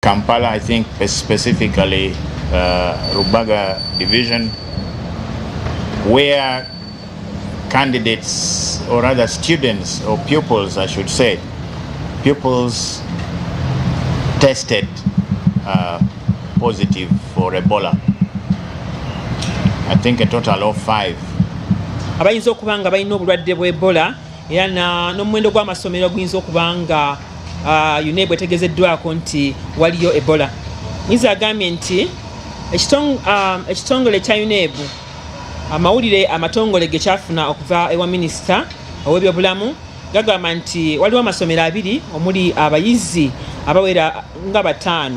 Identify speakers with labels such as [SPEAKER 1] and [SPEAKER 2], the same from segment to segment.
[SPEAKER 1] Kampala, I think specifically Rubaga division, where candidates, or rather students or pupils, I should say, pupils tested positive for Ebola. I think a total of 5.
[SPEAKER 2] Abayinza okuba nga balina obulwadde bwa Ebola era n'omuwendo gw'amasomero guyinza okuba nga UNEB etegezeddwako nti waliyo Ebola. Nyinza agambye nti ekitongole kya UNEB amawulire amatongole ge kyafuna okuva ewa minisita ow'ebyobulamu gagamba nti waliwo amasomero 2 omuli abayizi abawera nga 5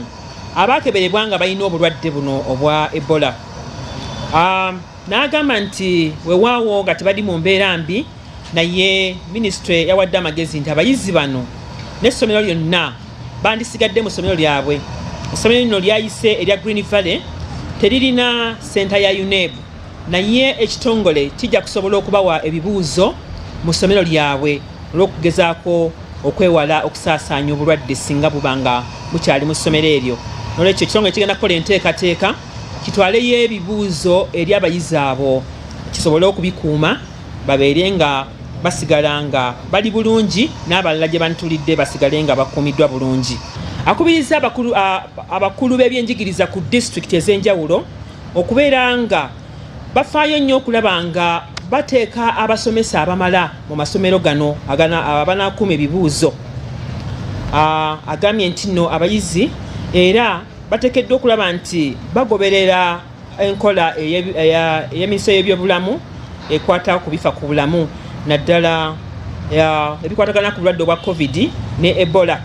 [SPEAKER 2] abakeberebwa nga balina obulwadde buno obwa Ebola. N'agamba nti weewaawo nga tebali mu mbeera mbi, naye minisitule yawadde amagezi nti abayizi bano n'essomero lyonna bandisigadde mu ssomero lyabwe. Essomero lino lyayise erya Green Valley teririna senta ya UNEB, naye ekitongole kijja kusobola okubawa ebibuuzo mu ssomero lyabwe olw'okugezaako okwewala okusaasaanya obulwadde singa buba nga bukyali mu ssomero eryo. N'olwekyo ekitongole kigenda kukola enteekateeka kitwaleyo ebibuuzo eri abayizi abo kisobole okubikuuma babeere nga basigala nga bali bulungi, n'abalala gye bantulidde basigale nga bakuumiddwa bulungi. Akubiriza abakulu b'ebyenjigiriza ku disitulikiti ez'enjawulo okubeera nga bafaayo nnyo okulaba nga bateeka abasomesa abamala mu masomero gano abanakuuma ebibuuzo. Agambye nti nno abayizi era bateekeddwa okulaba nti bagoberera enkola ey'eminisitule y'ebyobulamu ekwata ku bifa ku bulamu, naddala ebikwatagana ku bulwadde obwa COVID ne Ebola.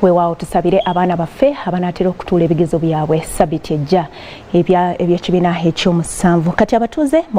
[SPEAKER 3] Weewaawo tusabire abaana baffe abanaatera okutuula ebigezo byabwe sabiti ejja eby'ekibiina ekyomusanvu. Kati abatuuze